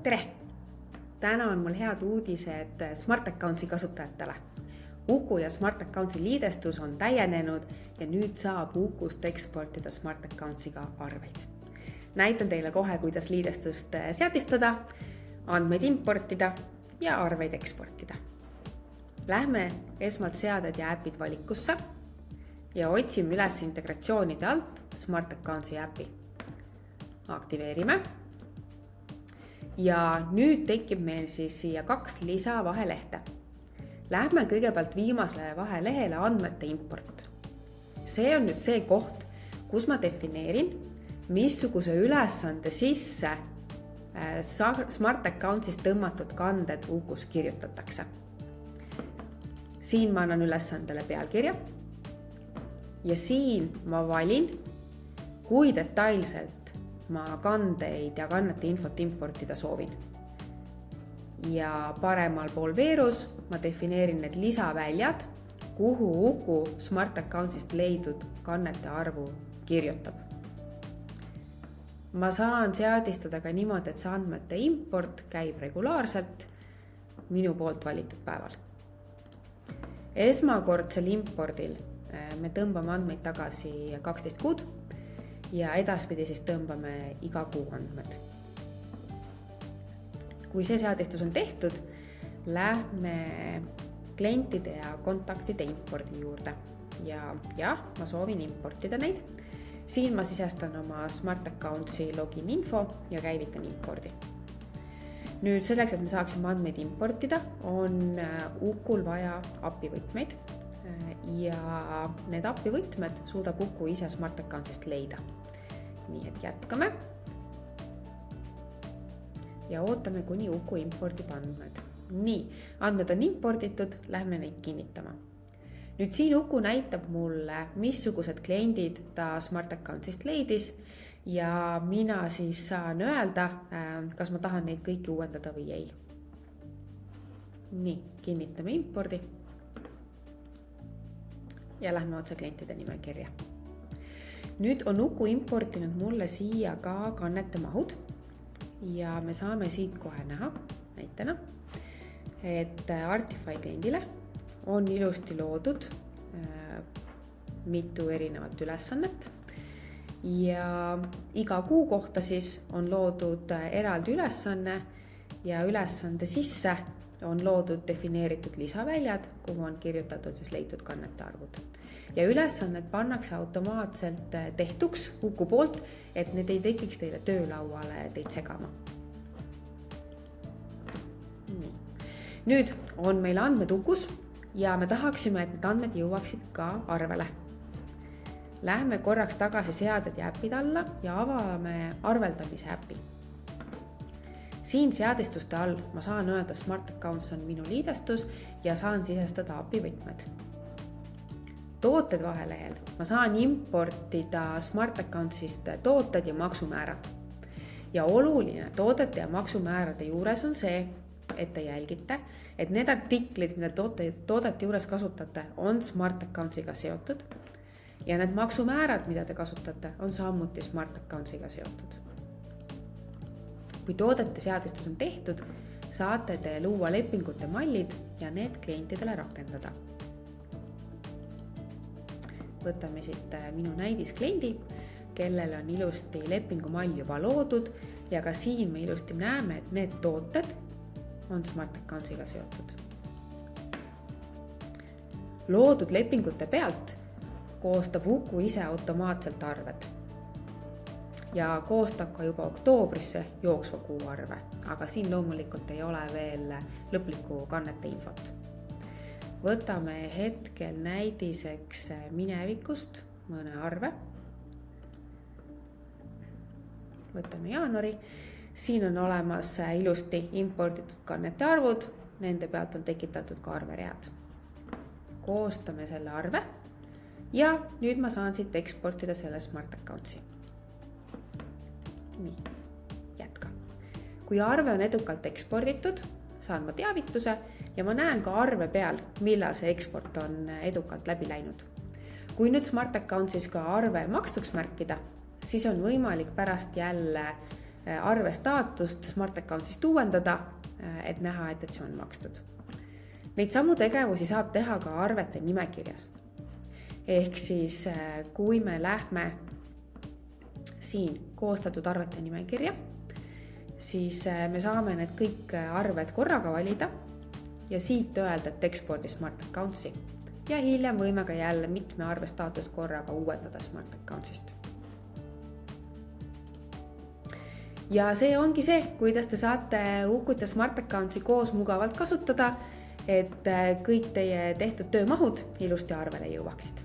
tere! Täna on mul head uudised Smart Accountsi kasutajatele. Uku ja Smart Accountsi liidestus on täienenud ja nüüd saab Ukust eksportida Smart Accountsiga arveid. Näitan teile kohe, kuidas liidestust seadistada, andmeid importida ja arveid eksportida. Lähme esmalt seaded ja äpid valikusse ja otsime üles integratsioonide alt Smart Accountsi äpi. Aktiveerime. Ja nüüd tekib meil siis siia 2 lisavahelehte. Lähme kõigepealt viimasele vahelehele andmete import. See on nüüd see koht, kus ma defineerin, missuguse ülesande sisse Smart Accountsist tõmmatud kanded Ukus kirjutatakse. Siin ma annan ülesandele pealkirja ja siin ma valin, kui detailselt ma kandeid ja kannete infot importida soovin. Ja paremal pool veerus ma defineerin need lisaväljad, kuhu Uku Smart Accountsist leidnud kannete arvu kirjutab. Ma saan seadistada ka niimoodi, et see andmete import käib regulaarselt minu poolt valitud päeval. Esmakordsel impordil me tõmbame andmeid tagasi 12 kuud ja edaspidi siis tõmbame iga kuu andmed. Kui see seadistus on tehtud, lähme klientide ja kontaktide impordi juurde. Ja ma soovin importida neid. Siin ma sisestan oma Smart Accountsi login info ja käivitan impordi. Nüüd selleks, et me saaksime andmeid importida, on Ukul vaja API-võtmeid ja need API-võtmed suudab Uku ise Smart Accountsist leida. Nii et jätkame ja ootame, kuni Uku impordib andmed. Nii, andmed on imporditud, lähme neid kinnitama. Nüüd siin Uku näitab mulle, missugused kliendid ta Smart Accountsist leidis ja mina siis saan öelda, kas ma tahan neid kõiki uuendada või ei. Nii, kinnitame impordi ja lähme otse klientide nimekirja. Nüüd on Uku importinud mulle siia ka kannete mahud ja me saame siit kohe näha näitena, et Artify kliendile on ilusti loodud mitu erinevat ülesannet ja iga kuu kohta siis on loodud eraldi ülesanne ja ülesande sisse on loodud defineeritud lisaväljad, kuhu on kirjutatud siis leitud kannete arvud. Ja ülesanded pannakse automaatselt tehtuks Uku poolt, et need ei tekiks teile töölauale teid segama. Nii. Nüüd on meil andmed Ukus ja me tahaksime, et need andmed jõuaksid ka arvele. Lähme korraks tagasi seaded ja äpid alla ja avame arveldamise äpi. Siin seadistuste all ma saan öelda, Smart Accounts on minu liidestus ja saan sisestada API-võtmed. Tooted vahelehel ma saan importida Smart Accountsist tooted ja maksumäärad. Ja oluline toodete ja maksumäärade juures on see, et te jälgite, et need artiklid, mida toodete juures kasutate, on Smart Accountsiga seotud ja need maksumäärad, mida te kasutate, on samuti Smart Accountsiga seotud. Kui toodete seadistus on tehtud, saate te luua lepingute mallid ja need klientidele rakendada. Võtame siit minu näidiskliendi, kellel on ilusti lepingumall juba loodud ja ka siin me ilusti näeme, et need tooted on Smart Accountsiga seotud. Loodud lepingute pealt koostab Uku ise automaatselt arved ja koostab ka juba oktoobrisse jooksva kuu arve, aga siin loomulikult ei ole veel lõplikku kannete infot. Võtame hetkel näidiseks minevikust mõne arve. Võtame jaanuari. Siin on olemas ilusti imporditud kannete arvud, nende pealt on tekitatud ka arveread. Koostame selle arve ja nüüd ma saan siit eksportida selle Smart Accountsi. Nii, jätka. Kui arve on edukalt eksporditud, saan ma teavituse ja ma näen ka arve peal, millal see eksport on edukalt läbi läinud. Kui nüüd Smart Accountsis ka arve makstuks märkida, siis on võimalik pärast jälle arve staatust Smart Accountsist uuendada, et näha, et see on makstud. Neid samu tegevusi saab teha ka arvete nimekirjast. Ehk siis, kui me lähme siin koostatud arvete nimekirja, siis me saame need kõik arved korraga valida ja siit öelda, et ekspordi Smart Accountsi. Ja hiljem võime ka jälle mitme arve staatust korraga uuendada Smart Accountsist. Ja see ongi see, kuidas te saate Uukut ja Smart Accountsi koos mugavalt kasutada, et kõik teie tehtud töömahud ilusti arvele jõuaksid.